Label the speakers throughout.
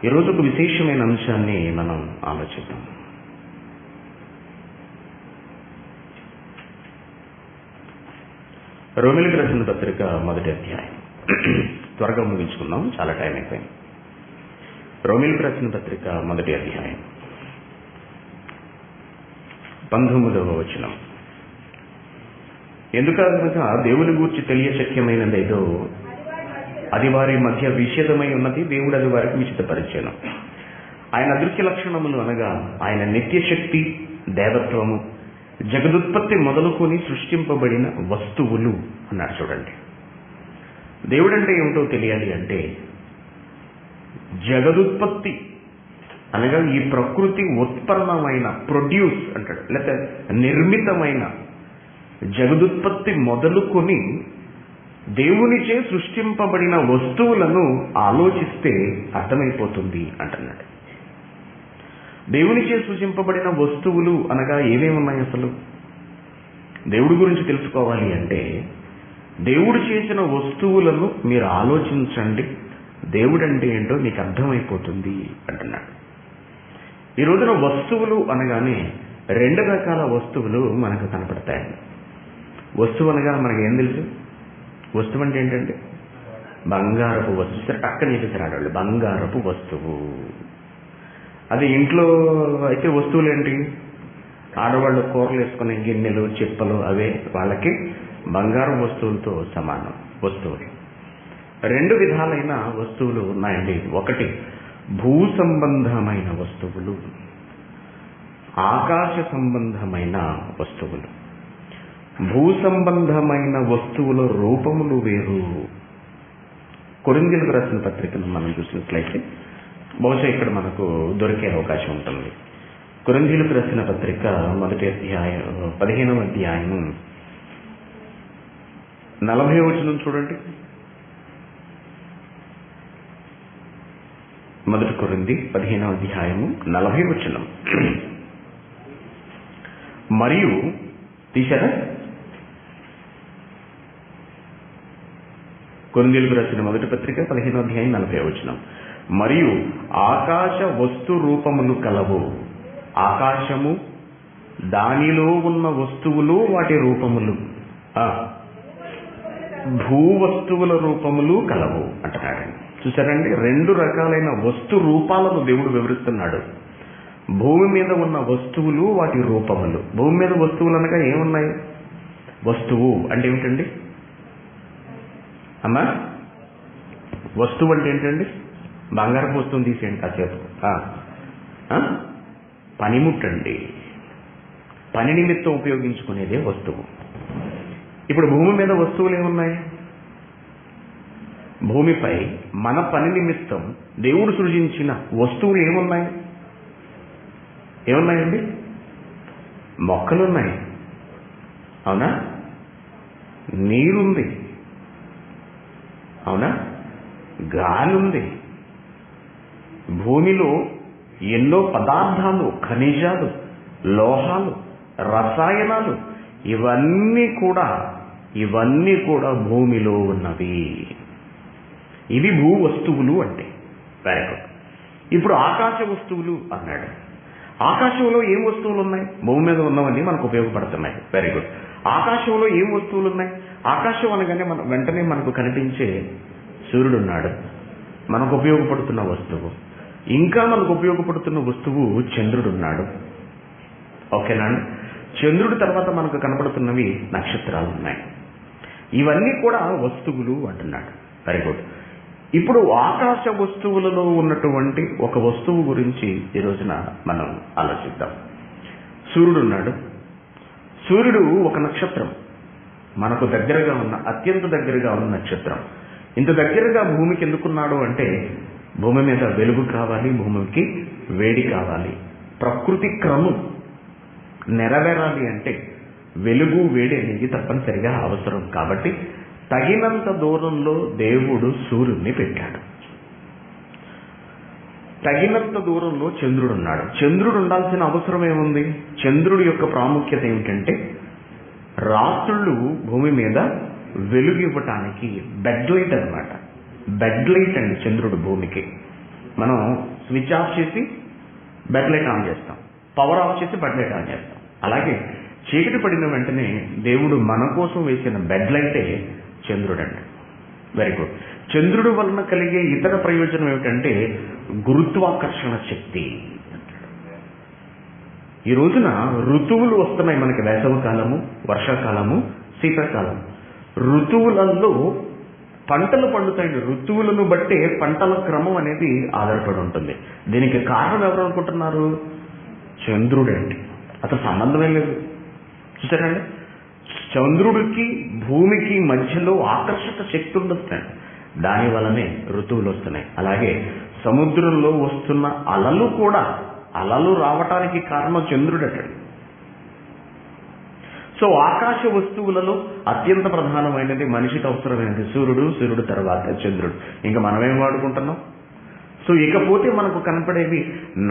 Speaker 1: ఈరోజు ఒక విశేషమైన అంశాన్ని మనం ఆలోచిద్దాం. రోమీయులకు రాసిన పత్రిక మొదటి అధ్యాయం. త్వరగా ముగించుకుందాం, చాలా టైం అయిపోయింది. రోమీయులకు రాసిన పత్రిక మొదటి అధ్యాయం 19వ వచనం. ఎందుకనగా దేవుని గూర్చి తెలియశక్యమైనదేదో అది వారి మధ్య విషేదమై ఉన్నది, దేవుడు అది వారికి విచితపరిచెను. ఆయన అదృశ్య లక్షణములు అనగా ఆయన నిత్యశక్తి, దేవత్వము, జగదుత్పత్తి మొదలుకొని సృష్టింపబడిన వస్తువులు అన్నాడు. చూడండి, దేవుడంటే ఏమిటో తెలియాలి అంటే జగదుత్పత్తి అనగా ఈ ప్రకృతి ఉత్పన్నమైన, ప్రొడ్యూస్ అంటాడు, లేకపోతే నిర్మితమైన జగదుత్పత్తి మొదలుకొని దేవునిచే సృష్టింపబడిన వస్తువులను ఆలోచిస్తే అర్థమైపోతుంది అంటున్నాడు. దేవునిచే సృష్టింపబడిన వస్తువులు అనగా ఏమేమి ఉన్నాయి? అసలు దేవుడి గురించి తెలుసుకోవాలి అంటే దేవుడు చేసిన వస్తువులను మీరు ఆలోచించండి, దేవుడు అంటే ఏంటో మీకు అర్థమైపోతుంది అంటున్నాడు. ఈ రోజున వస్తువులు అనగానే రెండు రకాల వస్తువులు మనకు కనపడతాయండి. వస్తువు అనగా మనకి ఏం తెలుసు? వస్తువు అంటే ఏంటంటే బంగారపు వస్తువు. సరే, పక్కన చెప్పేసారు వాళ్ళు, బంగారపు వస్తువు. అది ఇంట్లో అయితే వస్తువులు ఏంటి? ఆడవాళ్ళు కూరలు వేసుకునే గిన్నెలు, చిప్పలు, అవే వాళ్ళకి బంగారు వస్తువులతో సమానం వస్తువులు. రెండు విధాలైన వస్తువులు ఉన్నాయండి. ఒకటి భూ సంబంధమైన వస్తువులు, ఆకాశ సంబంధమైన వస్తువులు. భూ సంబంధమైన వస్తువుల రూపములు వేరు. కొరింథీయులకు రాసిన పత్రికను మనం చూసినట్లయితే బహుశా ఇక్కడ మనకు దొరికే అవకాశం ఉంటుంది. కొరింథీయులకు రాసిన పత్రిక మొదటి అధ్యాయం 15వ అధ్యాయం 40వ వచనం చూడండి. మొదటి కొరింథీ 15వ అధ్యాయము 40వ వచనం. మరియు తీశారా? కొరింథీయులకు రాసిన మొదటి పత్రిక 15వ అధ్యాయం 40వ వచనం. మరియు ఆకాశ వస్తు రూపములు కలవు, ఆకాశము దానిలో ఉన్న వస్తువులు వాటి రూపములు, భూ వస్తువుల రూపములు కలవు అంటున్నాడండి. చూసారండి, రెండు రకాలైన వస్తు రూపాలను దేవుడు వివరిస్తున్నాడు. భూమి మీద ఉన్న వస్తువులు, వాటి రూపములు. భూమి మీద వస్తువులు అనగా ఏమున్నాయి? వస్తువు అంటే ఏమిటండి అమ్మా? వస్తువు అంటే ఏంటండి? బంగారపు వస్తువుని తీసేయండి కాసేపు. పనిముట్టండి, పని నిమిత్తం ఉపయోగించుకునేదే వస్తువు. ఇప్పుడు భూమి మీద వస్తువులు ఏమున్నాయి? భూమిపై మన పని నిమిత్తం దేవుడు సృజించిన వస్తువులు ఏమున్నాయి? ఏమున్నాయండి? మొక్కలున్నాయి, అవునా? నీరుంది, అవునా? గాలి ఉంది. భూమిలో ఎన్నో పదార్థాలు, ఖనిజాలు, లోహాలు, రసాయనాలు, ఇవన్నీ కూడా భూమిలో ఉన్నవి. ఇవి భూ వస్తువులు అంటే. Very good. ఇప్పుడు ఆకాశ వస్తువులు అన్నాడు. ఆకాశంలో ఏం వస్తువులు ఉన్నాయి? భూమి మీద ఉన్నవన్నీ మనకు ఉపయోగపడుతున్నాయి. Very good. ఆకాశంలో ఏం వస్తువులు ఉన్నాయి? ఆకాశం అనగానే వెంటనే మనకు కనిపించే సూర్యుడు ఉన్నాడు, మనకు ఉపయోగపడుతున్న వస్తువు. ఇంకా మనకు ఉపయోగపడుతున్న వస్తువు చంద్రుడు ఉన్నాడు. ఓకేనా? చంద్రుడి తర్వాత మనకు కనపడుతున్నవి నక్షత్రాలు ఉన్నాయి. ఇవన్నీ కూడా వస్తువులు అంటున్నాడు. Very good. ఇప్పుడు ఆకాశ వస్తువులలో ఉన్నటువంటి ఒక వస్తువు గురించి ఈ రోజున మనం ఆలోచిద్దాం. సూర్యుడు ఉన్నాడు. సూర్యుడు ఒక నక్షత్రం, మనకు దగ్గరగా ఉన్న, అత్యంత దగ్గరగా ఉన్న నక్షత్రం. ఇంత దగ్గరగా భూమికి ఎందుకున్నాడు అంటే భూమి మీద వెలుగు కావాలి, భూమికి వేడి కావాలి. ప్రకృతి క్రమం నెరవేరాలి అంటే వెలుగు, వేడి అనేది తప్పనిసరిగా అవసరం. కాబట్టి తగినంత దూరంలో దేవుడు సూర్యుడిని పెట్టాడు. తగినంత దూరంలో చంద్రుడు ఉన్నాడు. చంద్రుడు ఉండాల్సిన అవసరం ఏముంది? చంద్రుడి యొక్క ప్రాముఖ్యత ఏమిటంటే రాత్రులు భూమి మీద వెలుగు ఇవ్వటానికి బెడ్ లైట్ అనమాట. బెడ్ లైట్ అండి చంద్రుడు భూమికి. మనం స్విచ్ ఆఫ్ చేసి బెడ్ లైట్ ఆన్ చేస్తాం, పవర్ ఆఫ్ చేసి బెడ్ లైట్ ఆన్ చేస్తాం. అలాగే చీకటి పడిన వెంటనే దేవుడు మన కోసం వేసిన బెడ్ లైటే చంద్రుడు అండి. Very good. చంద్రుడు వలన కలిగే ఇతర ప్రయోజనం ఏమిటంటే గురుత్వాకర్షణ శక్తి. ఈ రోజున ఋతువులు వస్తున్నాయి మనకి, వేసవి కాలము, వర్షాకాలము, శీతాకాలం. ఋతువులలో పంటలు పండుతాయండి. ఋతువులను బట్టే పంటల క్రమం అనేది ఆధారపడి ఉంటుంది. దీనికి కారణం ఎవరు అనుకుంటున్నారు? చంద్రుడండి. అసలు సంబంధమే లేదు. చూసారండి, చంద్రుడికి భూమికి మధ్యలో ఆకర్షక శక్తి ఉండొచ్చు. దాని వల్లనే ఋతువులు వస్తున్నాయి. అలాగే సముద్రంలో వస్తున్న అలలు కూడా, అలలు రావటానికి కారణం చంద్రుడటండి. సో ఆకాశ వస్తువులలో అత్యంత ప్రధానమైనది, మనిషికి అవసరమైనది సూర్యుడు, సూర్యుడు తర్వాత చంద్రుడు. ఇంకా మనమేం వాడుకుంటున్నాం? సో ఇకపోతే మనకు కనపడేవి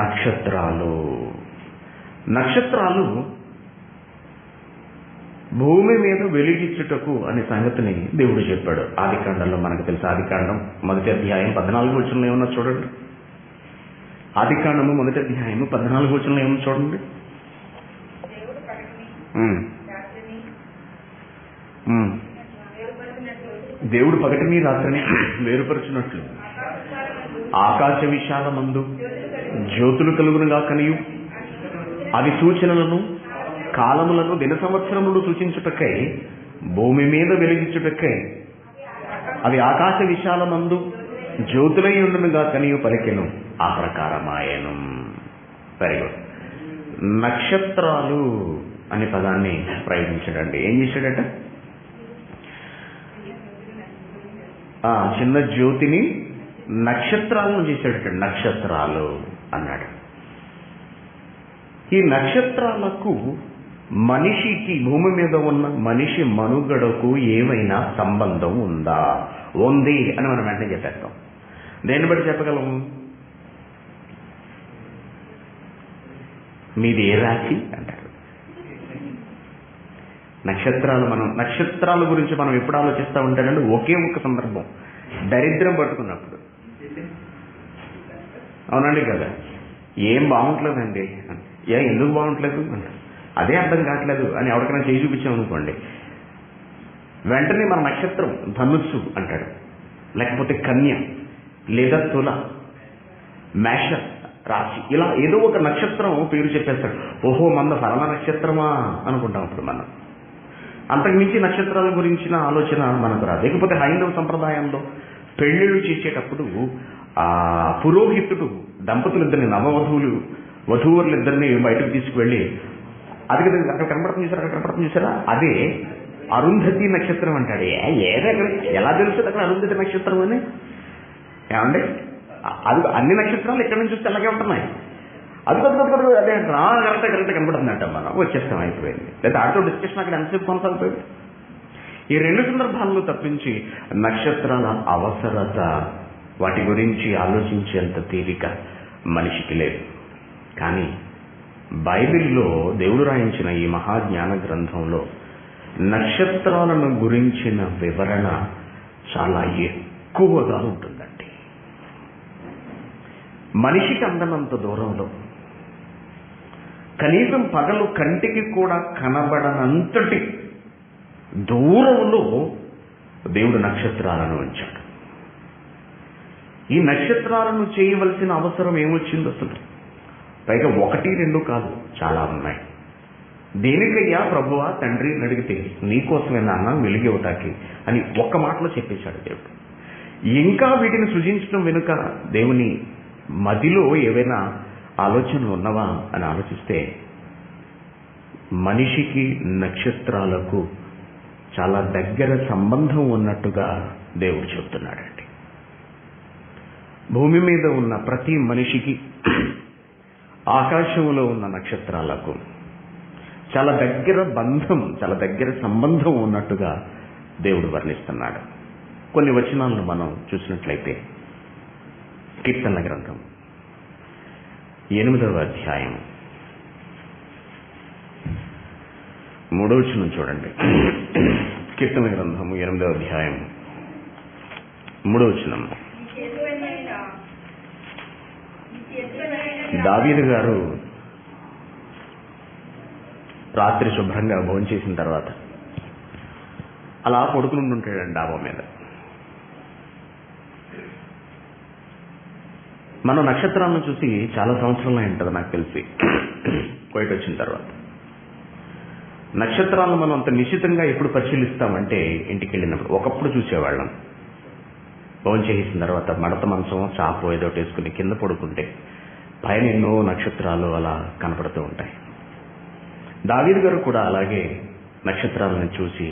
Speaker 1: నక్షత్రాలు. నక్షత్రాలు భూమి మీద వెలిగించుటకు అనే సంగతిని దేవుడు చెప్పాడు. ఆదికాండంలో మనకు తెలుసు. ఆదికాండం 1వ అధ్యాయం 14వ వచనంలో ఏమన్నా చూడండి. ఆదికాండము 1వ అధ్యాయం 14వ వచనంలో ఏమన్నా చూడండి. దేవుడు పగటిని రాత్రిని వేరుపరచినట్లు ఆకాశ విశాలమందు జ్యోతులు కలుగునుగా కనియు, అవి సూచనలను, కాలములను, దిన సంవత్సరములు సూచించుటకై, భూమి మీద వెలిగించుటకై, అవి ఆకాశ విశాలమందు జ్యోతులై ఉండునుగా కనియు పలికెను, ఆ ప్రకారమాయను. Very good. నక్షత్రాలు అనే పదాన్ని ప్రయోగించాడండి. ఏం చేశాడట? చిన్న జ్యోతిని నక్షత్రాలను చేశాడట. నక్షత్రాలు అన్నాడు. ఈ నక్షత్రాలకు మనిషికి, భూమి మీద ఉన్న మనిషి మనుగడకు ఏమైనా సంబంధం ఉందా? ఉంది అని మనం వెంటనే చెప్పేస్తాం. దేన్ని బట్టి చెప్పగలము? మీది ఏ రాశి అంటారు. నక్షత్రాల గురించి మనం ఎప్పుడు ఆలోచిస్తూ ఉంటానండి? ఒకే ఒక సందర్భం, దరిద్రం పట్టుకున్నప్పుడు. అవునండి కదా? ఏం బాగుంటలేదండి. ఎందుకు బాగుంటలేదు? అదే అర్థం కావట్లేదు అని ఎవరికైనా చేయి చూపించామనుకోండి, వెంటనే మన నక్షత్రం ధనుస్సు అంటాడు, లేకపోతే కన్య లేదా తుల, మేష రాశి, ఇలా ఏదో ఒక నక్షత్రం పేరు చెప్పేస్తాడు. ఓహో, మన ఫలానా నక్షత్రమా అనుకుంటాం. అప్పుడు మనం అంతకుమించి నక్షత్రాల గురించిన ఆలోచన మనకు రాదు. లేకపోతే హైందవ సంప్రదాయంలో పెళ్లిళ్ళు చేసేటప్పుడు ఆ పురోహితుడు దంపతులిద్దరిని, వధూవరులిద్దరిని బయటకు తీసుకువెళ్ళి, అది కదా అక్కడ కనపడుతుంది చూసారా, అదే అరుంధతి నక్షత్రం అంటాడు. ఎలా తెలుస్తుంది అక్కడ అరుంధతి నక్షత్రం అని? ఏమండి, అది అన్ని నక్షత్రాలు ఎక్కడి నుంచి చూస్తే అలాగే ఉంటున్నాయి. అది అదే కరెక్ట్ కనపడుతుంది అంట. మనం వచ్చేస్తాం, అయిపోయింది. లేదా ఆటో డిస్కషన్ అక్కడ ఎంతసేపు కొనసాగిపోయింది. ఈ రెండు సందర్భాల్లో తప్పించి నక్షత్రాల అవసరత, వాటి గురించి ఆలోచించేంత తీరిక మనిషికి లేదు. కానీ బైబిల్లో దేవుడు రాయించిన ఈ మహాజ్ఞాన గ్రంథంలో నక్షత్రాలను గురించిన వివరణ చాలా ఎక్కువగా ఉంటుందండి. మనిషికి అందనంత దూరంలో, కనీసం పగలు కంటికి కూడా కనబడనంతటి దూరంలో దేవుడు నక్షత్రాలను ఉంచాడు. ఈ నక్షత్రాలను చేయవలసిన అవసరం ఏమొచ్చింది అసలు? పైగా 1, 2 కాదు, చాలా ఉన్నాయి. దేనికయ్యా ప్రభువా తండ్రి అని అడిగితే, నీకోసమే నాన్న వెలిగివటానికి అని ఒక్క మాటలో చెప్పేశాడు దేవుడు. ఇంకా వీటిని సృజించడం వెనుక దేవుని మదిలో ఏవైనా ఆలోచనలు ఉన్నవా అని ఆలోచిస్తే, మనిషికి నక్షత్రాలకు చాలా దగ్గర సంబంధం ఉన్నట్టుగా దేవుడు చెబుతున్నాడండి. భూమి మీద ఉన్న ప్రతి మనిషికి ఆకాశంలో ఉన్న నక్షత్రాలకు చాలా దగ్గర బంధం, చాలా దగ్గర సంబంధం ఉన్నట్టుగా దేవుడు వర్ణిస్తున్నాడు. కొన్ని వచనాలను మనం చూసినట్లయితే, కీర్తనల గ్రంథం 8వ అధ్యాయం 3వ వచనం చూడండి. కీర్తనల గ్రంథము 8వ అధ్యాయం 3వ వచనం. దావీదు గారు రాత్రి శుభ్రంగా భోంచేసిన తర్వాత అలా పడుకుని ఉంటాడండి డాబా మీద. మనం నక్షత్రాలను చూసి చాలా సంవత్సరాలు ఉంటుంది నాకు తెలిసి కోయిట్ వచ్చిన తర్వాత. నక్షత్రాలను మనం అంత నిశ్చితంగా ఎప్పుడు పరిశీలిస్తామంటే ఇంటికి వెళ్ళినప్పుడు. ఒకప్పుడు చూసేవాళ్ళం. భోంచేసిన తర్వాత మడత మంచం చాపు ఏదో వేసుకుని కింద పడుకుంటే పైన ఎన్నో నక్షత్రాలు అలా కనపడుతూ ఉంటాయి. దావీదు గారు కూడా అలాగే నక్షత్రాలను చూసి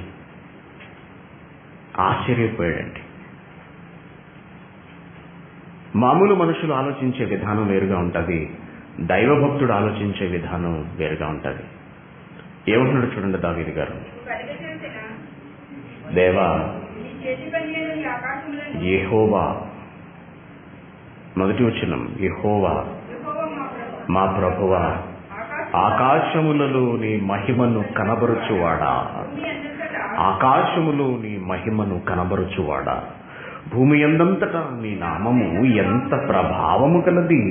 Speaker 1: ఆశ్చర్యపోయాడండి. మామూలు మనుషులు ఆలోచించే విధానం వేరుగా ఉంటుంది, దైవభక్తుడు ఆలోచించే విధానం వేరుగా ఉంటుంది. ఏమంటున్నాడు చూడండి దావీదు గారు. దేవా యెహోవా, మొదటి వచనం, యెహోవా మా ప్రభువా, ఆకాశములలో నీ మహిమను కనబరుచువాడా, ఆకాశములో నీ మహిమను కనబరుచువాడా, భూమి యందంతటా నీ నామము ఎంత ప్రభావము కలది.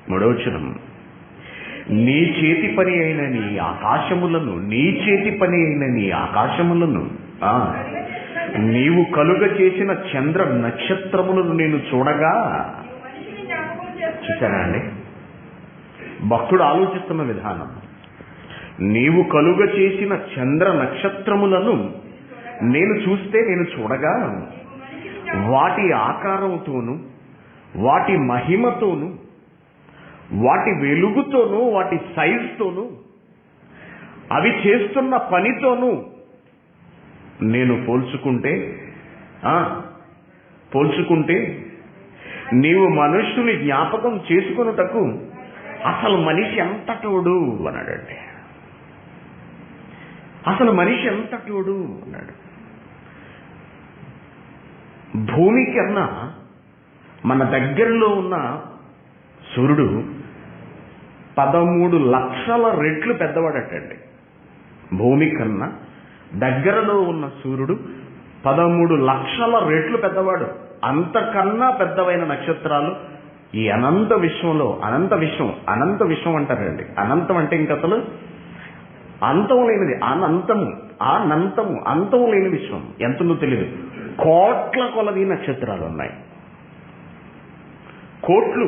Speaker 1: మూడవచనం, నీ చేతి పని అయిన నీ ఆకాశములను, నీ చేతి పని అయిన నీ ఆకాశములను, నీవు కలుగ చేసిన చంద్ర నక్షత్రములను నేను చూడగా. చూసారా అండి భక్తుడు ఆలోచిస్తున్న విధానం. నీవు కలుగ చేసిన చంద్ర నక్షత్రములను నేను చూస్తే, నేను చూడగా వాటి ఆకారంతోనూ వాటి మహిమతోనూ వాటి వెలుగుతోనూ వాటి సైజుతోనూ అవి చేస్తున్న పనితోనూ నేను పోల్చుకుంటే నీవు మనుష్యుని జ్ఞాపకం చేసుకొనుటకు అసలు మనిషి ఎంతటోడు అన్నాడండి. అసలు మనిషి ఎంతటోడు అన్నాడు. భూమి కన్నా మన దగ్గరలో ఉన్న సూర్యుడు 13 లక్షల రెట్లు పెద్దవాడటండి. భూమి కన్నా దగ్గరలో ఉన్న సూర్యుడు 13 లక్షల రెట్లు పెద్దవాడు. అంతకన్నా పెద్దవైన నక్షత్రాలు ఈ అనంత విశ్వంలో, అనంత విశ్వం అంటారండి. అనంతం అంటే ఇంక అసలు అంతం లేనిది, అంతం లేని విశ్వం. ఎంతుందో తెలియదు. కోట్ల కొలది నక్షత్రాలు ఉన్నాయి, కోట్లు.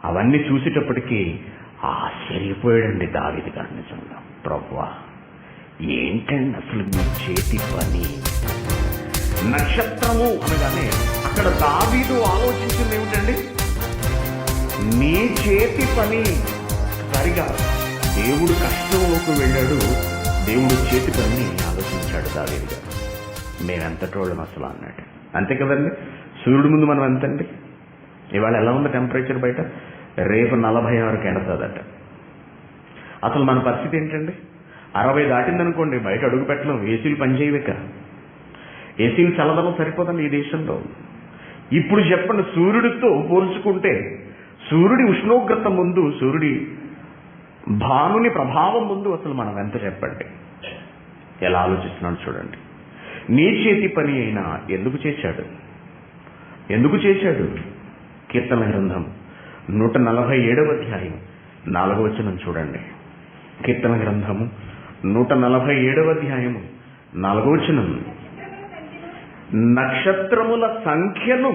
Speaker 1: అవన్నీ చూసేటప్పటికీ ఆశ్చర్యపోయాడండి దావీదు గారు. నిజంగా ప్రభువా, ఏంటండి అసలు మీ చేతి పని. నక్షత్రము అనగానే అక్కడ దావీదు ఆలోచించింది ఏమిటండి? నీ చేతి పని. సరిగా దేవుడు కష్టంలోకి వెళ్ళాడు, దేవుడు చేతి పని ఆలోచించాడు దావీదు గారు. మేమెంతటోళ్ళం అసలు అన్నాడు. అంతే కదండి. సూర్యుడి ముందు మనం ఎంతండి? ఇవాళ ఎలా ఉంది టెంపరేచర్ బయట? రేపు 46కి ఎండుతుందట. అసలు మన పరిస్థితి ఏంటండి? 60 దాటిందనుకోండి బయట అడుగు పెట్టలేం. ఏసీలు పనిచేయవేక. ఏసీలు చల్లదనం సరిపోదండి ఈ దేశంలో. ఇప్పుడు చెప్పండి, సూర్యుడితో పోల్చుకుంటే సూర్యుడి ఉష్ణోగ్రత ముందు, సూర్యుడి భానుని ప్రభావం ముందు అసలు మనం ఎంత చెప్పండి? ఎలా ఆలోచిస్తున్నాడు చూడండి. నీ చేతి పని అయినా ఎందుకు చేశాడు? కీర్తన గ్రంథం 147వ అధ్యాయం 4వ వచనం చూడండి. కీర్తన గ్రంథము 147వ అధ్యాయము 4వ వచనం, నక్షత్రముల సంఖ్యను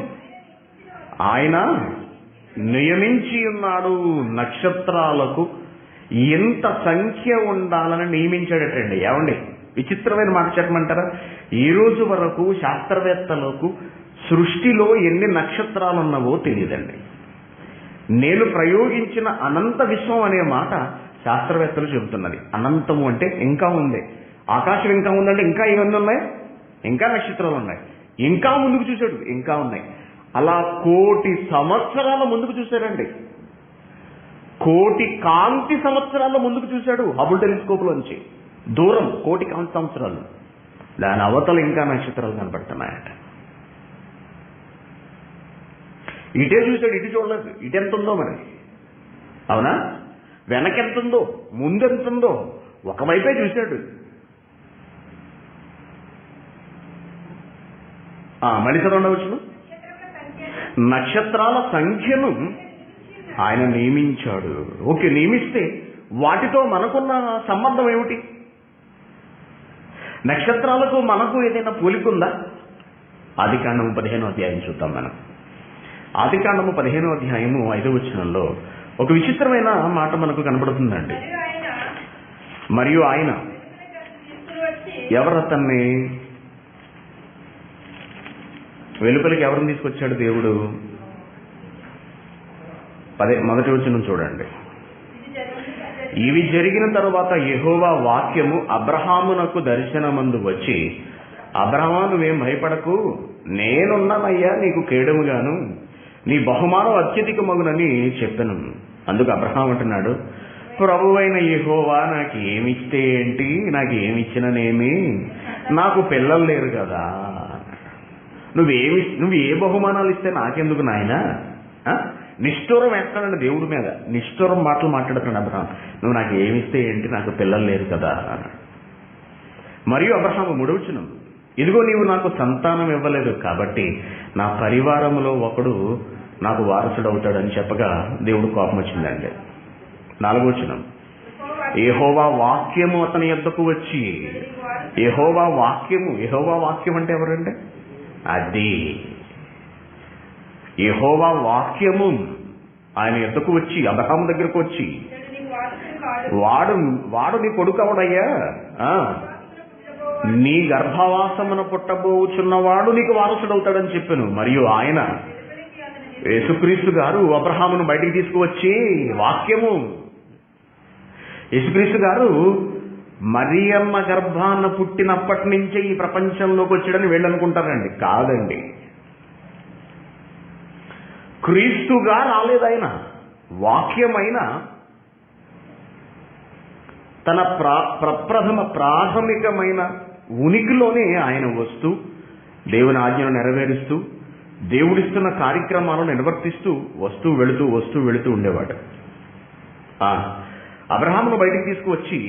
Speaker 1: ఆయన నియమించి ఉన్నాడు. నక్షత్రాలకు ఎంత సంఖ్య ఉండాలని నియమించాడటండి. ఏమండి విచిత్రమైన మాట చెప్పమంటారా? ఈ రోజు వరకు శాస్త్రవేత్తలకు సృష్టిలో ఎన్ని నక్షత్రాలు ఉన్నావో తెలియదండి. నేను ప్రయోగించిన అనంత విశ్వం అనే మాట శాస్త్రవేత్తలు చెబుతున్నది. అనంతము అంటే ఇంకా ఉంది. ఆకాశం ఇంకా ఉందంటే ఇంకా ఇవన్నీ ఉన్నాయి, ఇంకా నక్షత్రాలు ఉన్నాయి. ఇంకా ముందుకు చూశాడు, ఇంకా ఉన్నాయి. అలా 1,000,000 సంవత్సరాల ముందుకు చూశాడండి. 1,000,000 కాంతి సంవత్సరాల ముందుకు చూశాడు హబుల్ టెలిస్కోప్ లోంచి. దూరం 1,000,000 కాంతి సంవత్సరాలు. దాని అవతల ఇంకా నక్షత్రాలు కనపడుతున్నాయట. ఇటే చూశాడు, ఇటు చూడలేదు. ఇటు ఎంత ఉందో మరి, అవునా? వెనకెంతుందో, ముందెంతుందో ఒకవైపే చూశాడు. మళ్ళీ చదవండి. నక్షత్రాల సంఖ్యను ఆయన నియమించాడు. ఓకే, నియమిస్తే వాటితో మనకున్న సంబంధం ఏమిటి? నక్షత్రాలకు మనకు ఏదైనా పోలికుందా? ఆదికాండము 15వ అధ్యాయం చూద్దాం మనం. ఆదికాండము 15వ అధ్యాయము 5వ వచనంలో ఒక విచిత్రమైన మాట మనకు కనబడుతుందండి. మరియు ఆయన ఎవరతన్ని వెలుపలికి ఎవరిని తీసుకొచ్చాడు దేవుడు? మొదటి వచనం చూడండి. ఇవి జరిగిన తరువాత యెహోవా వాక్యము అబ్రహామునకు దర్శనమందు వచ్చి, అబ్రహామా, నువ్వేం భయపడకు, నేనున్నానయ్యా నీకు కేడముగాను, నీ బహుమానం అత్యధికమగునని చెప్పాను. అందుకు అబ్రహాం అంటున్నాడు, ప్రభువైన యెహోవా, నాకు ఏమిస్తే ఏంటి, నాకు ఏమిచ్చిననేమి, నాకు పిల్లలు లేరు కదా, నువ్వు ఏ బహుమానాలు ఇస్తే నాకెందుకు నాయనా? నిష్ఠూరం వేస్తాడండి దేవుడి మీద, నిష్ఠూరం మాటలు మాట్లాడుతున్నాడు అబ్రహాం. నువ్వు నాకు ఏమిస్తే ఏంటి, నాకు పిల్లలు లేరు కదా అన్నాడు. మరియు అబ్రహాము 3వ వచనం, ఇదిగో నీవు నాకు సంతానం ఇవ్వలేదు కాబట్టి నా పరివారంలో ఒకడు నాకు వారసుడు అవుతాడని చెప్పగా దేవుడు కోపం వచ్చిందండి. 4వ వచనం, యెహోవా వాక్యము అతని యొద్దకు వచ్చి, యెహోవా వాక్యం అంటే ఎవరంటే అది యెహోవా వాక్యము ఆయన యొద్దకు వచ్చి, అబ్రహాం దగ్గరకు వచ్చి, వాడు నీ కొడుకు అవడయ్యా, నీ గర్భవాసమున పుట్టబోచున్నవాడు నీకు వారసుడవుతాడని చెప్పాను. మరియు ఆయన యేసుక్రీస్తు గారు అబ్రహామును బయటికి తీసుకువచ్చి వాక్యము, యేసుక్రీస్తు గారు మరియమ్మ గర్భాన పుట్టినప్పటి నుంచే ఈ ప్రపంచంలోకి వచ్చాడని వీళ్ళు అనుకుంటారండి. కాదండి, క్రీస్తుగా రాలేదు ఆయన. వాక్యమైన తన ప్రప్రథమ ప్రాథమికమైన ఉనికిలోనే ఆయన వస్తూ దేవుని ఆజ్ఞను నెరవేరుస్తూ దేవుడిస్తున్న కార్యక్రమాలను నిర్వర్తిస్తూ వస్తూ వెళుతూ ఉండేవాడు. అబ్రహామును బయటికి తీసుకువచ్చి,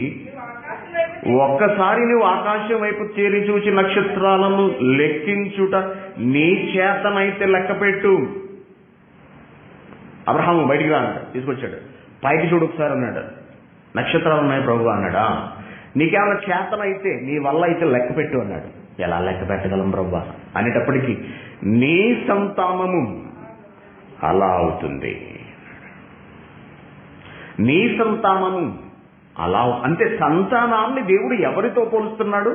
Speaker 1: ఒక్కసారి నువ్వు ఆకాశం వైపు చేరి చూచి నక్షత్రాలను లెక్కించుట నీ చేతనైతే లెక్కపెట్టు. అబ్రహాము బయటికి రా అన్నాడు, తీసుకొచ్చాడు. పైకి చూడు ఒకసారి అన్నాడు. నక్షత్రాలు ఉన్నాయి ప్రభు అన్నాడా. నీకేమైనా చేతనైతే, నీ వల్ల అయితే లెక్క పెట్టు అన్నాడు. ఎలా లెక్క పెట్టగలం ప్రభు అనేటప్పటికీ, నీ సంతానము అలా అవుతుంది, నీ సంతానము అలా. అంటే సంతానాన్ని దేవుడు ఎవరితో పోలుస్తున్నాడు?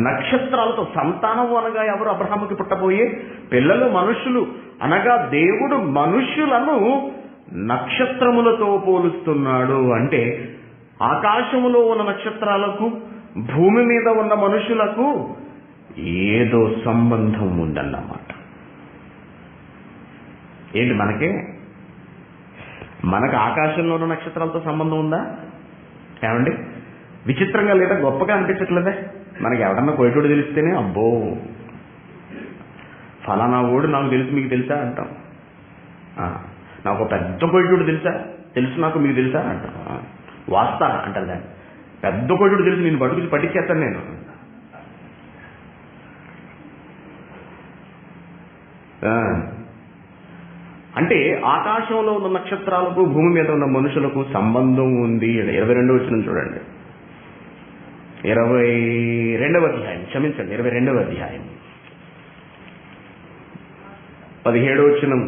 Speaker 1: నక్షత్రాలతో. సంతానం అనగా ఎవరు? అబ్రహాముకి పుట్టబోయే పిల్లలు మనుషులు. అనగా దేవుడు మనుష్యులను నక్షత్రములతో పోలుస్తున్నాడు. అంటే ఆకాశములో ఉన్న నక్షత్రాలకు భూమి మీద ఉన్న మనుషులకు ఏదో సంబంధం ఉందన్నమాట. ఏంటి మనకు ఆకాశంలో ఉన్న నక్షత్రాలతో సంబంధం ఉందా? ఏమండి, విచిత్రంగా లేదా? గొప్పగా అనిపించట్లేదా? మనకి ఎవడన్నా కోయటోడు తెలిస్తేనే అబ్బో ఫలానా ఓడు నాకు తెలుసు, మీకు తెలుసా అంటాం. నాకు పెద్ద కోయటోడు తెలుసు నాకు, మీకు తెలుసా అంటాం. వాస్తా అంటారు దాన్ని. పెద్ద కోయటోడు తెలుసు, నేను పట్టించేస్తాను నేను. అంటే ఆకాశంలో ఉన్న నక్షత్రాలకు భూమి మీద ఉన్న మనుషులకు సంబంధం ఉంది. 22వ వచనం చూడండి. 22వ అధ్యాయం, క్షమించండి, 22వ అధ్యాయం 17వ వచనం.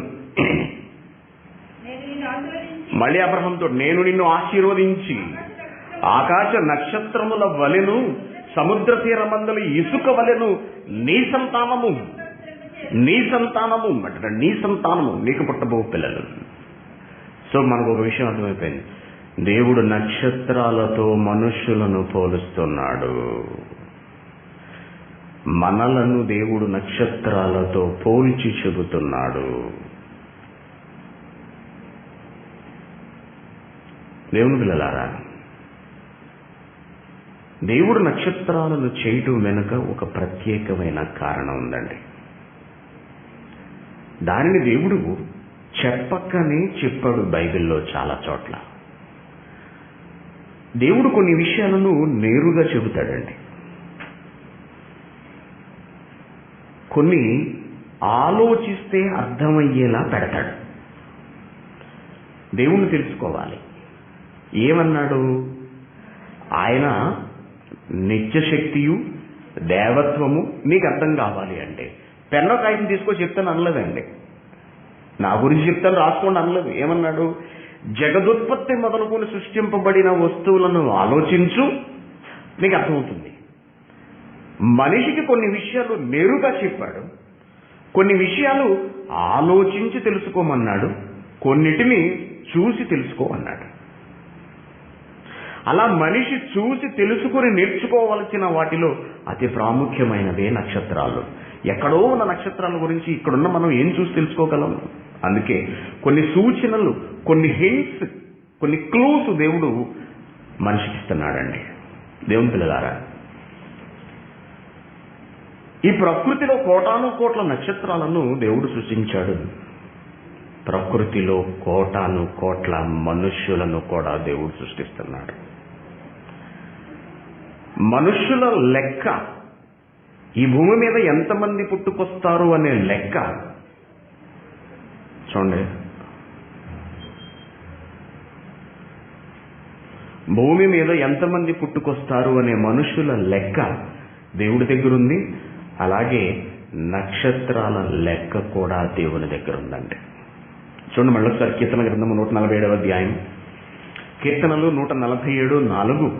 Speaker 1: మళ్ళీ అబ్రహాముతో, నేను నిన్ను ఆశీర్వదించి ఆకాశ నక్షత్రముల వలెను సముద్ర తీరమందలి ఇసుక వలెను నీ సంతానము అంటే నీ సంతానము, నీకు పుట్టబో పిల్లలు. సో మనకు ఒక విషయం అర్థమైపోయింది. దేవుడు నక్షత్రాలతో మనుష్యులను పోలుస్తున్నాడు. మనలను దేవుడు నక్షత్రాలతో పోల్చి చెబుతున్నాడు. దేవుని పిల్లలారా, దేవుడు నక్షత్రాలను చేయటం వెనుక ఒక ప్రత్యేకమైన కారణం ఉందండి. దానిని దేవుడు చెప్పకనే చెప్పాడు బైబిల్లో చాలా చోట్ల. దేవుడు కొన్ని విషయాలను నేరుగా చెబుతాడండి, కొన్ని ఆలోచిస్తే అర్థమయ్యేలా పెడతాడు. దేవుణ్ణి తెలుసుకోవాలి. ఏమన్నాడు? ఆయన నిత్యశక్తియు దేవత్వము నీకు అర్థం కావాలి అంటే పెన్ను కాగితం తీసుకొని చెప్తాను అనలేదండి. నా గురించి చెప్తాను రాసుకోండి అనలేదు. ఏమన్నాడు? జగదుత్పత్తి మొదలుకొని సృష్టింపబడిన వస్తువులను ఆలోచించు, నీకు అర్థమవుతుంది. మనిషికి కొన్ని విషయాలు నేరుగా చెప్పాడు, కొన్ని విషయాలు ఆలోచించి తెలుసుకోమన్నాడు, కొన్నిటిని చూసి తెలుసుకోమన్నాడు. అలా మనిషి చూసి తెలుసుకుని నేర్చుకోవలసిన వాటిలో అతి ప్రాముఖ్యమైనవే నక్షత్రాలు. ఎక్కడో ఉన్న నక్షత్రాల గురించి ఇక్కడున్న మనం ఏం చూసి తెలుసుకోగలం? అందుకే కొన్ని సూచనలు, కొన్ని హింట్స్, కొన్ని క్లూస్ దేవుడు మనిషికి ఇస్తున్నాడండి. దేవుని పిల్లలారా, ఈ ప్రకృతిలో కోటాను కోట్ల నక్షత్రాలను దేవుడు సృష్టించాడు. ప్రకృతిలో కోటాను కోట్ల మనుష్యులను కూడా దేవుడు సృష్టిస్తున్నాడు. మనుష్యుల లెక్క, ఈ భూమి మీద ఎంతమంది పుట్టుకొస్తారు అనే లెక్క చూడండి. భూమి మీద ఎంతమంది పుట్టుకొస్తారు అనే మనుషుల లెక్క దేవుడి దగ్గర ఉంది. అలాగే నక్షత్రాల లెక్క కూడా దేవుని దగ్గర ఉందండి. చూడండి మళ్ళొకసారి కీర్తన గ్రంథము 147వ అధ్యాయం, కీర్తనలు 147:4.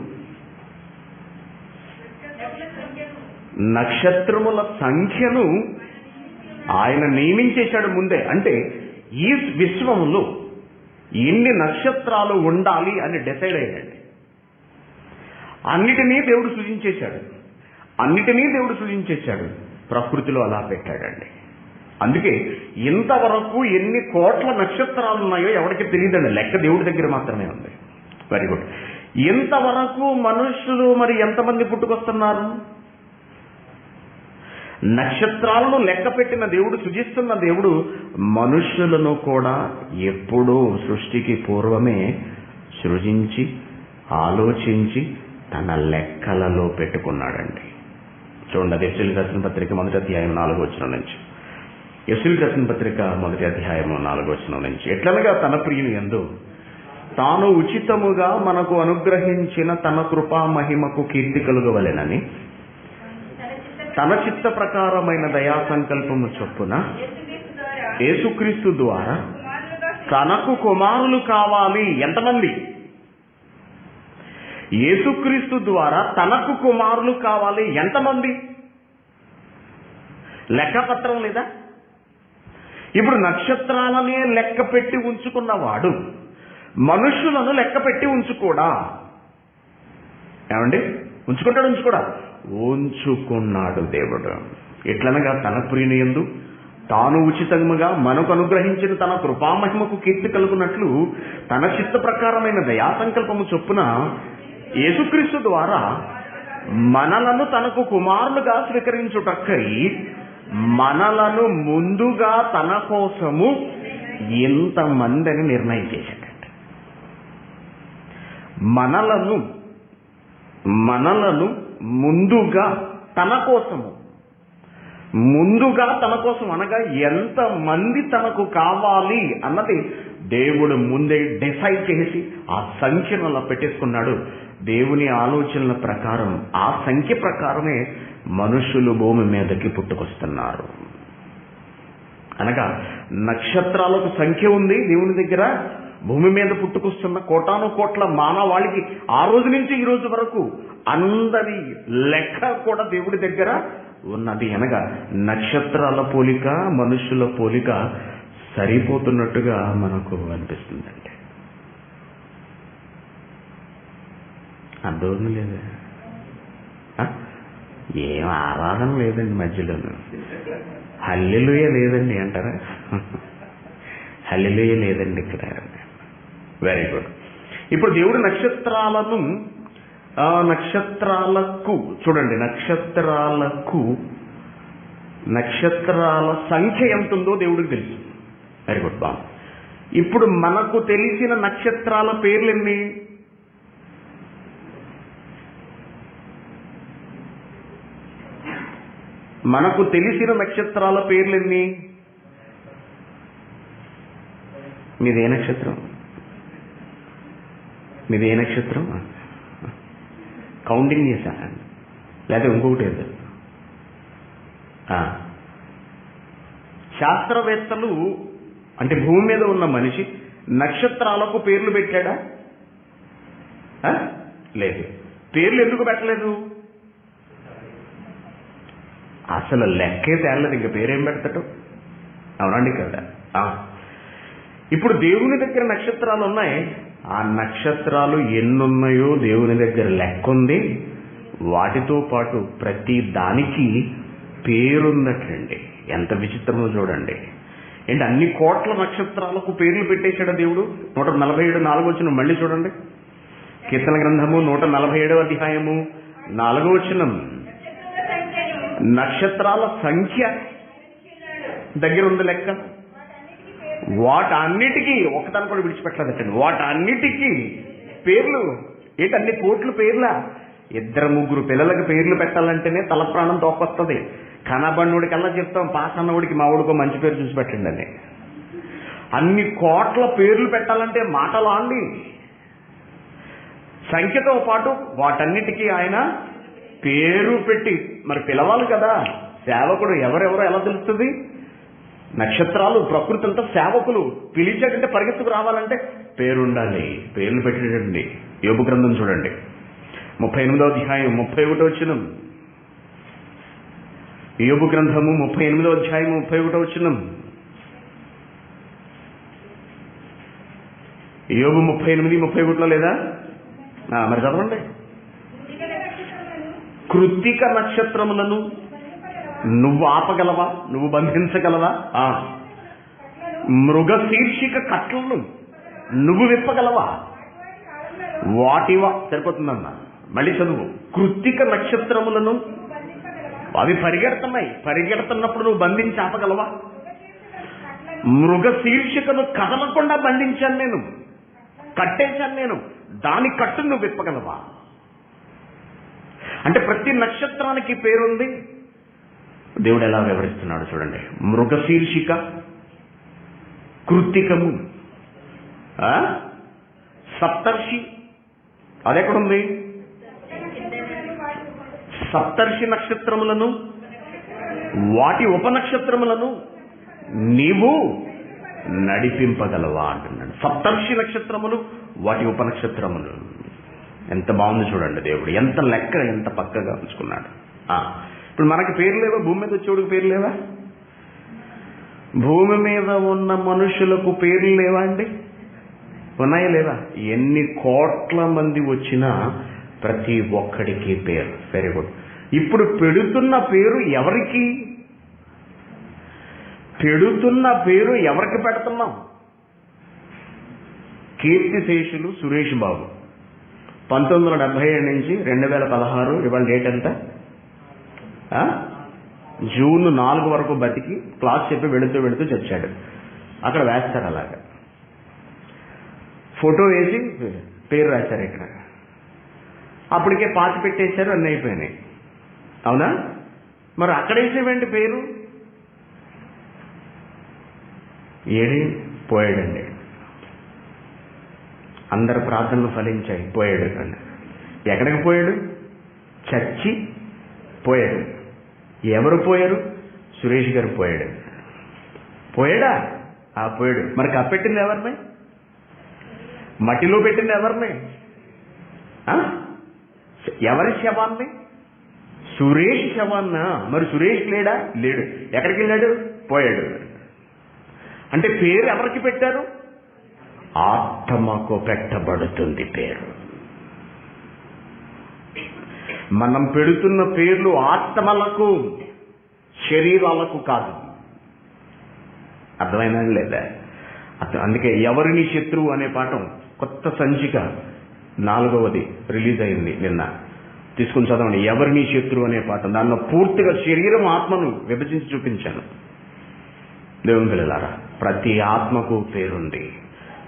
Speaker 1: నక్షత్రముల సంఖ్యను ఆయన నియమించేశాడు ముందే. అంటే ఈ విశ్వంలో ఎన్ని నక్షత్రాలు ఉండాలి అని డిసైడ్ అయ్యాడు. అన్నిటినీ దేవుడు సృజించేశాడు. ప్రకృతిలో అలా పెట్టాడండి. అందుకే ఇంతవరకు ఎన్ని కోట్ల నక్షత్రాలు ఉన్నాయో ఎవరికి తెలియదండి. లెక్క దేవుడి దగ్గర మాత్రమే ఉంది. Very good. ఇంతవరకు మనుషులు మరి ఎంతమంది పుట్టుకొస్తున్నారు? నక్షత్రాలను లెక్క పెట్టిన దేవుడు, సృజిస్తున్న దేవుడు మనుష్యులను కూడా ఎప్పుడూ సృష్టికి పూర్వమే సృజించి ఆలోచించి తన లెక్కలలో పెట్టుకున్నాడండి. చూడండి, అది ఎస్ఎల్ రాసిన పత్రిక 1వ అధ్యాయం 4వ వచనం నుంచి. ఎస్ఎల్ రాసిన పత్రిక 1వ అధ్యాయం 4వ వచనం నుంచి. ఎట్లనగా తన ప్రియుని యందు తాను ఉచితముగా మనకు అనుగ్రహించిన తన కృపా మహిమకు కీర్తి కలుగవలెనని తన చిత్త ప్రకారమైన దయా సంకల్పము చొప్పున యేసుక్రీస్తు ద్వారా తనకు కుమారులు కావాలి. ఎంతమంది? యేసుక్రీస్తు ద్వారా తనకు కుమారులు కావాలి. ఎంతమంది? లెక్కపత్రం లేదా? ఇప్పుడు నక్షత్రాలనే లెక్క పెట్టి ఉంచుకున్నవాడు మనుషులను లెక్క పెట్టి ఉంచుకోడా? ఏమండి, ఉంచుకుంటాడా? ఉంచుకున్నాడు దేవుడు. ఎట్లనగా తన ప్రియుని యందు తాను ఉచితముగా మనకు అనుగ్రహించిన తన కృపామహిమకు కీర్తి కలుగునట్లు తన చిత్త ప్రకారమైన దయా సంకల్పము చొప్పున యేసుక్రీస్తు ద్వారా మనలను తనకు కుమారులుగా స్వీకరించుటకై మనలను ముందుగా తన కోసము ఇంతమందిని నిర్ణయం చేశాడంట. మనలను ముందుగా తన కోసం అనగా ఎంతమంది తనకు కావాలి అన్నది దేవుడు ముందే డిసైడ్ చేసి ఆ సంఖ్యను అలా పెట్టేసుకున్నాడు. దేవుని ఆలోచనల ప్రకారం, ఆ సంఖ్య ప్రకారమే మనుషులు భూమి మీదకి పుట్టుకొస్తున్నారు. అనగా నక్షత్రాలకు సంఖ్య ఉంది దేవుని దగ్గర. భూమి మీద పుట్టుకొస్తున్న కోటాను కోట్ల మానవాళికి ఆ రోజు నుంచి ఈ రోజు వరకు అందరి లెక్క కూడా దేవుడి దగ్గర ఉన్నది. అనగా నక్షత్రాల పోలిక, మనుషుల పోలిక సరిపోతున్నట్టుగా మనకు అనిపిస్తుందండి. అర్థం లేదా? ఏం ఆరాధన లేదండి మధ్యలోను. హల్లెలూయా లేదండి అంటారా? హల్లెలూయా లేదండి ఇక్కడ. Very good. ఇప్పుడు దేవుడు నక్షత్రాలకు చూడండి, నక్షత్రాల సంఖ్య ఎంత ఉందో దేవుడికి తెలుసు. వెరీ గుడ్, బాగుంది. ఇప్పుడు మనకు తెలిసిన నక్షత్రాల పేర్లు ఎన్ని? మనకు తెలిసిన నక్షత్రాల పేర్లు ఎన్ని? మీదే నక్షత్రం? మీది ఏ నక్షత్రం? కౌంటింగ్ చేశా, లేకపోతే ఇంకొకటి ఏదో. శాస్త్రవేత్తలు అంటే భూమి మీద ఉన్న మనిషి నక్షత్రాలకు పేర్లు పెట్టాడా? లేదు. పేర్లు ఎందుకు పెట్టలేదు? అసలు లెక్కే తేలలేదు, ఇంక పేరేం పెడతాడు? అవునండి కదా. ఇప్పుడు దేవుని దగ్గర నక్షత్రాలు ఉన్నాయి. ఆ నక్షత్రాలు ఎన్నున్నాయో దేవుని దగ్గర లెక్క ఉంది. వాటితో పాటు ప్రతి దానికి పేరున్నట్లండి. ఎంత విచిత్రమో చూడండి. ఏంటి అన్ని కోట్ల నక్షత్రాలకు పేర్లు పెట్టేశాడు దేవుడు. 147:4 మళ్ళీ చూడండి. కీర్తన గ్రంథము 147వ అధ్యాయము 4వ వచనం. నక్షత్రాల సంఖ్య దగ్గర ఉంది లెక్క. వాటన్నిటికీ ఒకదాని కూడా విడిచిపెట్టలేదటండి. వాటన్నిటికీ పేర్లు. ఏంటి అన్ని కోట్లు పేర్లా? 2-3 పిల్లలకి పేర్లు పెట్టాలంటేనే తల ప్రాణం తోకొస్తుంది. కనబడినోడికల్లా చెప్తాం, పాస్ అన్నవాడికి మా వాడికో మంచి పేరు చూసి పెట్టండి అని. అన్ని కోట్ల పేర్లు పెట్టాలంటే మాటలా అండి? సంఖ్యతో పాటు వాటన్నిటికీ ఆయన పేరు పెట్టి మరి పిలవాలి కదా. సేవకుడు ఎవరెవరో ఎలా తెలుస్తుంది? నక్షత్రాలు ప్రకృతి అంతా సేవకులు. పిలిచాడంటే పరిగెత్తుకు రావాలంటే పేరుండాలి. పేర్లు పెట్టేటండి. యోబు గ్రంథం చూడండి 38వ అధ్యాయం 31వ వచనం. యోబు గ్రంథము 38వ అధ్యాయం 31వ వచనం. యోబు 38:31 లేదా? మరి చదవండి. కృత్తిక నక్షత్రములను నువ్వు ఆపగలవా? నువ్వు బంధించగలవా? మృగ శీర్షిక కట్లను నువ్వు విప్పగలవా? వాటివా సరిపోతుందన్న. మళ్ళీ చదువు. కృత్తిక నక్షత్రములను అవి పరిగెడుతున్నప్పుడు నువ్వు బంధించి ఆపగలవా? మృగ శీర్షికను కదలకుండా బంధించాను నేను, కట్టేశాను నేను. దాని కట్టు నువ్వు విప్పగలవా? అంటే ప్రతి నక్షత్రానికి పేరుంది. దేవుడు ఎలా వివరిస్తున్నాడు చూడండి. మృగశీర్షిక, కృత్తికము, సప్తర్షి. అదెక్కడుంది? సప్తర్షి నక్షత్రములను వాటి ఉపనక్షత్రములను నీవు నడిపింపగలవా అంటున్నాడు. సప్తర్షి నక్షత్రములు, వాటి ఉపనక్షత్రములు. ఎంత బాగుంది చూడండి. దేవుడు ఎంత లెక్క, ఎంత పక్కగా ఉంచుకున్నాడు. ఇప్పుడు మనకి పేరు లేవా? భూమి మీద వచ్చేవాడికి పేరు లేవా? భూమి మీద ఉన్న మనుషులకు పేర్లు లేవా అండి? ఉన్నాయా లేవా? ఎన్ని కోట్ల మంది వచ్చినా ప్రతి ఒక్కడికి పేరు. Very good. ఇప్పుడు పెడుతున్న పేరు ఎవరికి? పెడుతున్నాం? కీర్తిశేషులు సురేష్ బాబు 1977 నుంచి 2016 ఇవాళ డేట్ ఎంత? జూన్ 4 వరకు బతికి క్లాస్ చెప్పి వెళుతూ చచ్చాడు. అక్కడ వేస్తారు అలాగా. ఫోటో వేసి పేరు రాశారు ఇక్కడ. అప్పటికే పాతి పెట్టేశారు, అన్నీ అయిపోయినాయి. అవునా? మరి అక్కడ వేసేవేంటి పేరు? ఏడి పోయాడండి. అందరు ప్రార్థనలు ఫలించాయి, పోయాడు. ఎక్కడికి పోయాడు? చచ్చి పోయాడు. ఎవరు పోయారు? సురేష్ గారు పోయాడు. పోయాడా? పోయాడు. మరి కప్పెట్టింది ఎవరిని? మట్టిలో పెట్టింది ఎవరిని? ఎవరి శవాన్ని? సురేష్ శవాన్నా? మరి సురేష్ లేడా? లేడు. ఎక్కడికి వెళ్ళాడు? పోయాడు. అంటే పేరు ఎవరికి పెట్టారు? ఆత్మకు పెట్టబడుతుంది పేరు. మనం పెడుతున్న పేర్లు ఆత్మలకు, శరీరాలకు కాదు. అర్థమైనా లేదా? అందుకే ఎవరిని శత్రువు అనే పాఠం కొత్త సంచిక 4వది రిలీజ్ అయింది నిన్న. తీసుకుని చదవండి. ఎవరిని శత్రువు అనే పాఠం. దానిలో పూర్తిగా శరీరం ఆత్మను విభజించి చూపించాను. దేవుని పిల్లలారా, ప్రతి ఆత్మకు పేరుంది,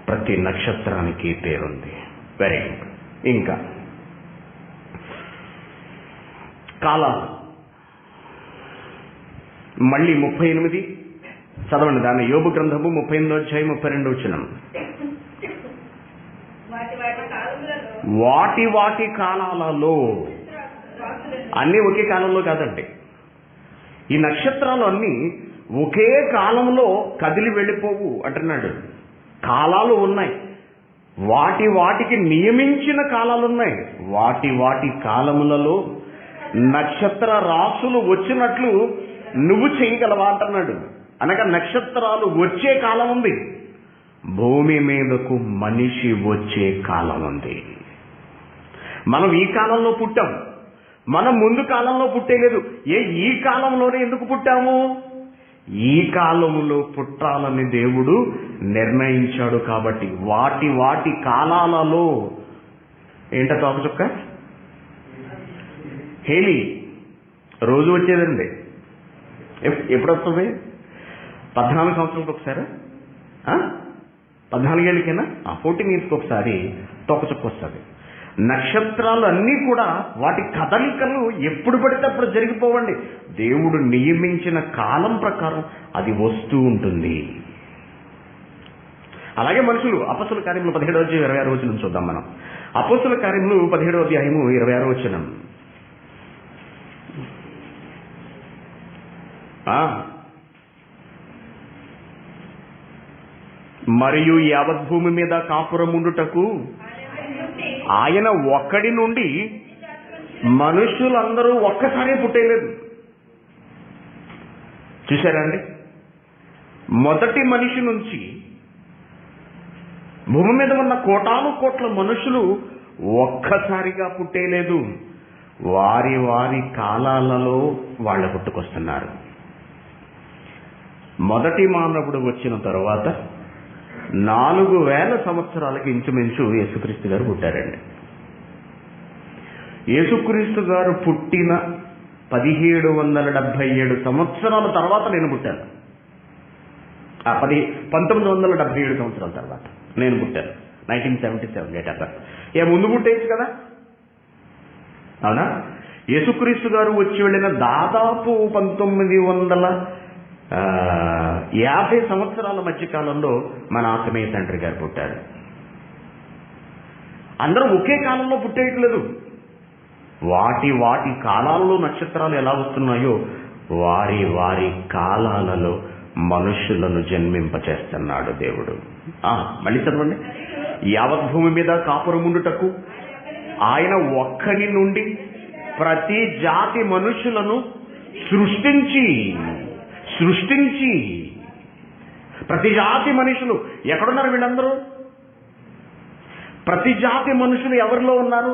Speaker 1: ప్రతి నక్షత్రానికి పేరుంది. Very good. ఇంకా కాలాలు మళ్ళీ 38 చదవండి. దాని యోబు గ్రంథము 38వ అధ్యాయం 32వ వచనం. వాటి వాటి కాలాలలో, అన్నీ ఒకే కాలంలో కాదండి. ఈ నక్షత్రాలు అన్నీ ఒకే కాలంలో కదిలి వెళ్ళిపోవు అంటున్నాడు. కాలాలు ఉన్నాయి, వాటి వాటికి నియమించిన కాలాలు ఉన్నాయి. వాటి వాటి కాలములలో నక్షత్ర రాసులు వచ్చినట్లు నువ్వు చేయగలవా అంటున్నాడు. అనగా నక్షత్రాలు వచ్చే కాలం ఉంది, భూమి మీదకు మనిషి వచ్చే కాలం ఉంది. మనం ఈ కాలంలో పుట్టాం, మనం ముందు కాలంలో పుట్టేలేదు. ఈ కాలంలోనే ఎందుకు పుట్టాము? ఈ కాలంలో పుట్టాలని దేవుడు నిర్ణయించాడు. కాబట్టి వాటి వాటి కాలాలలో ఏంట తోకచుక్క హేలి రోజు వచ్చేదండి. ఎప్పుడు వస్తుంది? 14 సంవత్సరాలకు ఒకసారి, 14 ఏళ్ళకైనా 14 ఇయర్స్కి ఒకసారి తోకచుక్క వస్తుంది. నక్షత్రాలు అన్నీ కూడా వాటి కదలికలు ఎప్పుడు పడితే అప్పుడు జరిగిపోవండి. దేవుడు నియమించిన కాలం ప్రకారం అది వస్తూ ఉంటుంది. అలాగే మనుషులు అపొస్తలుల కార్యములు 17-26 నుంచి చూద్దాం మనం. అపొస్తలుల కార్యములు 17-26 మరియు యావద్భూమి మీద కాపురముండుటకు ఆయన ఒక్కడి నుండి మనుషులందరూ ఒక్కసారి పుట్టేయలేదు. చూశారా అండి? మొదటి మనిషి నుంచి భూమి మీద ఉన్న కోటాను కోట్ల మనుషులు ఒక్కసారిగా పుట్టేయలేదు. వారి వారి కాలాలలో వాళ్ళ పుట్టుకొస్తున్నారు. మొదటి మానవుడు వచ్చిన తరువాత 4000 సంవత్సరాలకి ఇంచుమించు యేసుక్రీస్తు గారు పుట్టారండి. యేసుక్రీస్తు గారు పుట్టిన 1777 సంవత్సరాల తర్వాత నేను పుట్టాను. 1977 సంవత్సరాల తర్వాత నేను పుట్టాను. 1977 డేట్ ఆఫ్ బర్త్. ముందు పుట్టేయచ్చు కదా, అవునా? యేసుక్రీస్తు గారు వచ్చి వెళ్ళిన దాదాపు 1950 సంవత్సరాల మధ్యకాలంలో మన ఆత్మీయ తండ్రి గారు పుట్టారు. అందరూ ఒకే కాలంలో పుట్టేయట్లేదు. వాటి వాటి కాలాల్లో నక్షత్రాలు ఎలా వస్తున్నాయో వారి వారి కాలాలలో మనుషులను జన్మింపచేస్తున్నాడు దేవుడు. మళ్ళీ చదవండి. యావద్భూమి మీద కాపురముండుటకు ఆయన ఒక్కని నుండి ప్రతి జాతి మనుషులను సృష్టించి ప్రతి జాతి మనుషులు ఎక్కడున్నారు? వీళ్ళందరూ ప్రతి జాతి మనుషులు ఎవరిలో ఉన్నారు?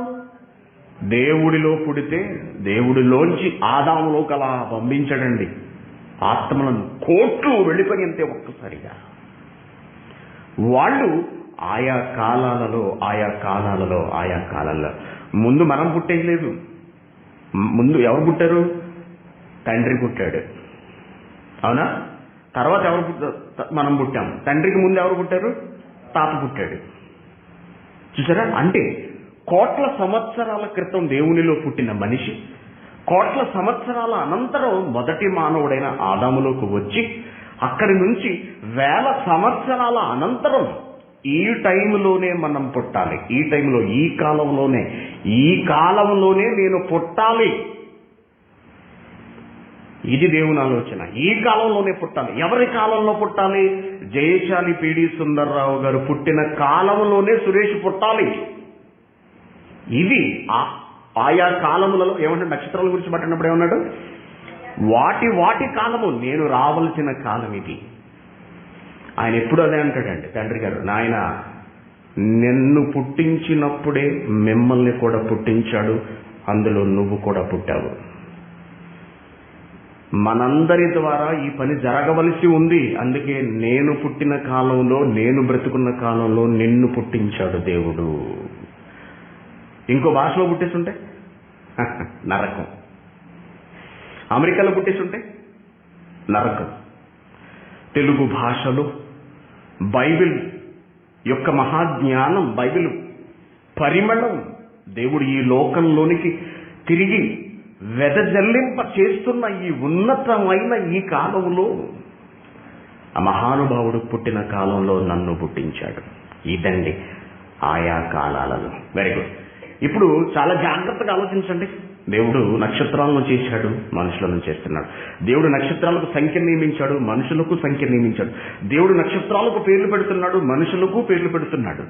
Speaker 1: దేవుడిలో పుడితే దేవుడిలోంచి ఆదాములోకి అలా పంపించడండి. ఆత్మలను కోట్లు వెళ్ళిపోయినంతే ఒక్కసారిగా. వాళ్ళు ఆయా కాలాలలో ముందు మనం పుట్టేయలేదు. ముందు ఎవరు పుట్టారు? తండ్రి పుట్టాడు, అవునా? తర్వాత ఎవరు మనం పుట్టాం. తండ్రికి ముందు ఎవరు పుట్టారు? తాత పుట్టాడు. చూసారా? అంటే కోట్ల సంవత్సరాల క్రితం దేవునిలో పుట్టిన మనిషి కోట్ల సంవత్సరాల అనంతరం మొదటి మానవుడైన ఆదాములోకి వచ్చి అక్కడి నుంచి 1000 సంవత్సరాల అనంతరం ఈ టైంలోనే మనం పుట్టాలి. ఈ టైంలో, ఈ కాలంలోనే నేను పుట్టాలి. ఇది దేవుని ఆలోచన. ఈ కాలంలోనే పుట్టాలి. ఎవరి కాలంలో పుట్టాలి? జయశాలి పిడి సుందర్రావు గారు పుట్టిన కాలంలోనే సురేష్ పుట్టాలి. ఇది ఆయా కాలములలో ఏమంటాడు? నక్షత్రాల గురించి మాట్లాడినప్పుడు ఏమన్నాడు? వాటి కాలము, నేను రావలసిన కాలం ఇది. ఆయన ఎప్పుడు అదే అంటాడండి తండ్రి గారు. నాయన, నిన్ను పుట్టించినప్పుడే మిమ్మల్ని కూడా పుట్టించాడు, అందులో నువ్వు కూడా పుట్టావు. మనందరి ద్వారా ఈ పని జరగవలసి ఉంది. అందుకే నేను పుట్టిన కాలంలో, నేను బ్రతుకున్న కాలంలో నిన్ను పుట్టించాడు దేవుడు. ఇంకో భాషలో పుట్టేస్తుంటే నరకం. అమెరికాలో పుట్టేస్తుంటే నరకం. తెలుగు భాషలో బైబిల్ యొక్క మహాజ్ఞానం, బైబిల్ పరిమళం దేవుడు ఈ లోకంలోనికి తిరిగి వెదజల్లింప చేస్తున్న ఈ ఉన్నతమైన ఈ కాలంలో ఆ మహానుభావుడు పుట్టిన కాలంలో నన్ను పుట్టించాడు. ఇదండి ఆయా కాలాలలో. Very good. ఇప్పుడు చాలా జాగ్రత్తగా ఆలోచించండి. దేవుడు నక్షత్రాలను చేశాడు, మనుషులను చేస్తున్నాడు. దేవుడు నక్షత్రాలకు సంఖ్య నియమించాడు, మనుషులకు సంఖ్య నియమించాడు. దేవుడు నక్షత్రాలకు పేర్లు పెడుతున్నాడు, మనుషులకు పేర్లు పెడుతున్నాడు.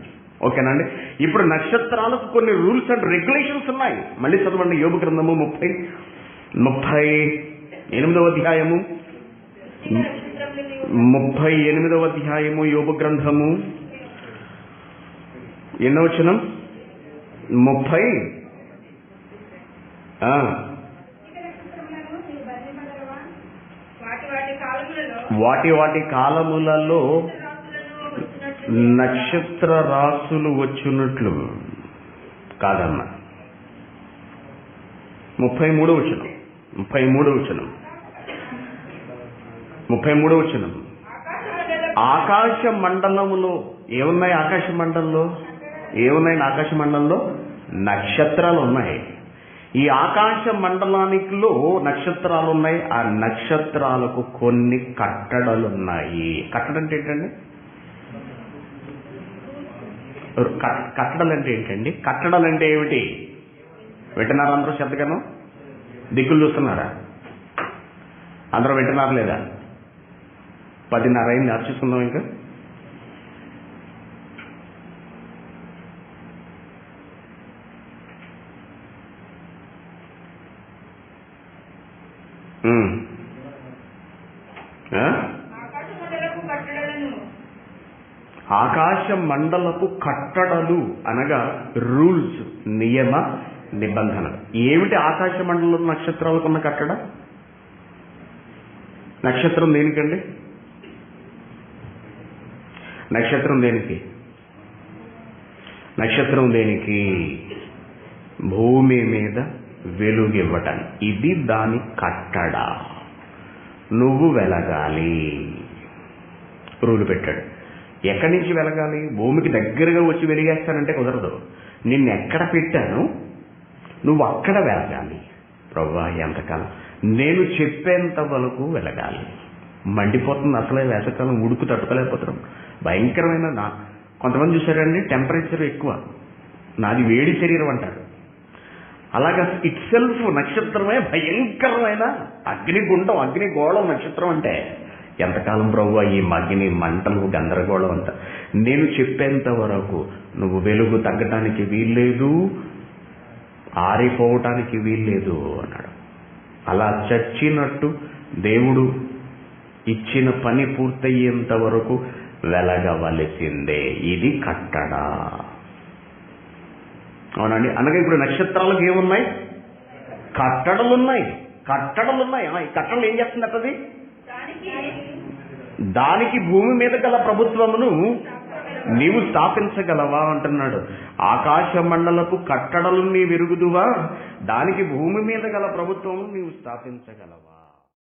Speaker 1: ఓకేనండి. ఇప్పుడు నక్షత్రాలకు కొన్ని రూల్స్ అండ్ రెగ్యులేషన్స్ ఉన్నాయి. మళ్ళీ చదవండి యోబు గ్రంథము 38వ అధ్యాయము 38వ అధ్యాయము యోబు గ్రంథము ఎన్నో వచనం 30. వాటి కాలములలో నక్షత్ర రాసులు వచ్చున్నట్లు కాదన్న. 33వ వచనం ఆకాశ మండలములో ఏమున్నాయి? ఆకాశ మండలంలో నక్షత్రాలు ఉన్నాయి. ఈ ఆకాశ మండలానికిలో నక్షత్రాలు ఉన్నాయి. ఆ నక్షత్రాలకు కొన్ని కట్టడలున్నాయి. కట్టడం అంటే ఏంటండి? కట్టడలంటే ఏంటండి? కట్టడలంటే ఏమిటి? వింటున్నారా అందరూ? శ్రద్ధగాను దిక్కులు చూస్తున్నారా? అందరూ వింటున్నారు లేదా? 10:30 అయింది. ఆర్చిస్తున్నాం ఇంకా. ఆకాశ మండలపు కట్టడలు అనగా రూల్స్, నియమ నిబంధనలు. ఏమిటి ఆకాశ మండలం నక్షత్రాలకు ఉన్న కట్టడ? నక్షత్రం దేనికండి? నక్షత్రం దేనికి? భూమి మీద వెలుగివ్వటానికి. ఇది దాని కట్టడ. నువ్వు వెలగాలి. రూలు పెట్టాడు. ఎక్కడి నుంచి వెలగాలి? భూమికి దగ్గరగా వచ్చి వెలిగేస్తానంటే కుదరదు. నిన్ను ఎక్కడ పెట్టాను నువ్వు అక్కడ వెలగాలి. ప్రభువా ఎంతకాలం? నేను చెప్పేంత వరకు వెలగాలి. మండిపోతుంది అసలే వేసవకాలం, ఉడుకు తట్టుకోలేకపోతున్నాం. భయంకరమైన కొంతమంది చూసారండి, టెంపరేచర్ ఎక్కువ, నాది వేడి శరీరం అంటారు. అలాగా ఇట్ సెల్ఫ్ నక్షత్రమే భయంకరమైన అగ్నిగుండం, అగ్నిగోళం నక్షత్రం అంటే. ఎంతకాలం ప్రభువా ఈ అగ్ని మంటలు గందరగోళం అంట. నేను చెప్పేంత వరకు నువ్వు వెలుగు తగ్గటానికి వీల్లేదు, ఆరిపోవటానికి వీల్లేదు అన్నాడు. అలా చచ్చినట్టు దేవుడు ఇచ్చిన పని పూర్తయ్యేంత వరకు వెలగవలసిందే. ఇది కట్టడా. అవునండి. అనగా ఇప్పుడు నక్షత్రాలకు ఏమున్నాయి? కట్టడలున్నాయి. ఈ కట్టడలు ఏం చేస్తుందట? అది దానికి భూమి మీద గల ప్రభుత్వమును నీవు స్థాపించగలవా అంటున్నాడు. ఆకాశ మండలపు కట్టడలు నీ వెరుగుదువా? దానికి భూమి మీద గల ప్రభుత్వము నీవు స్థాపించగలవా?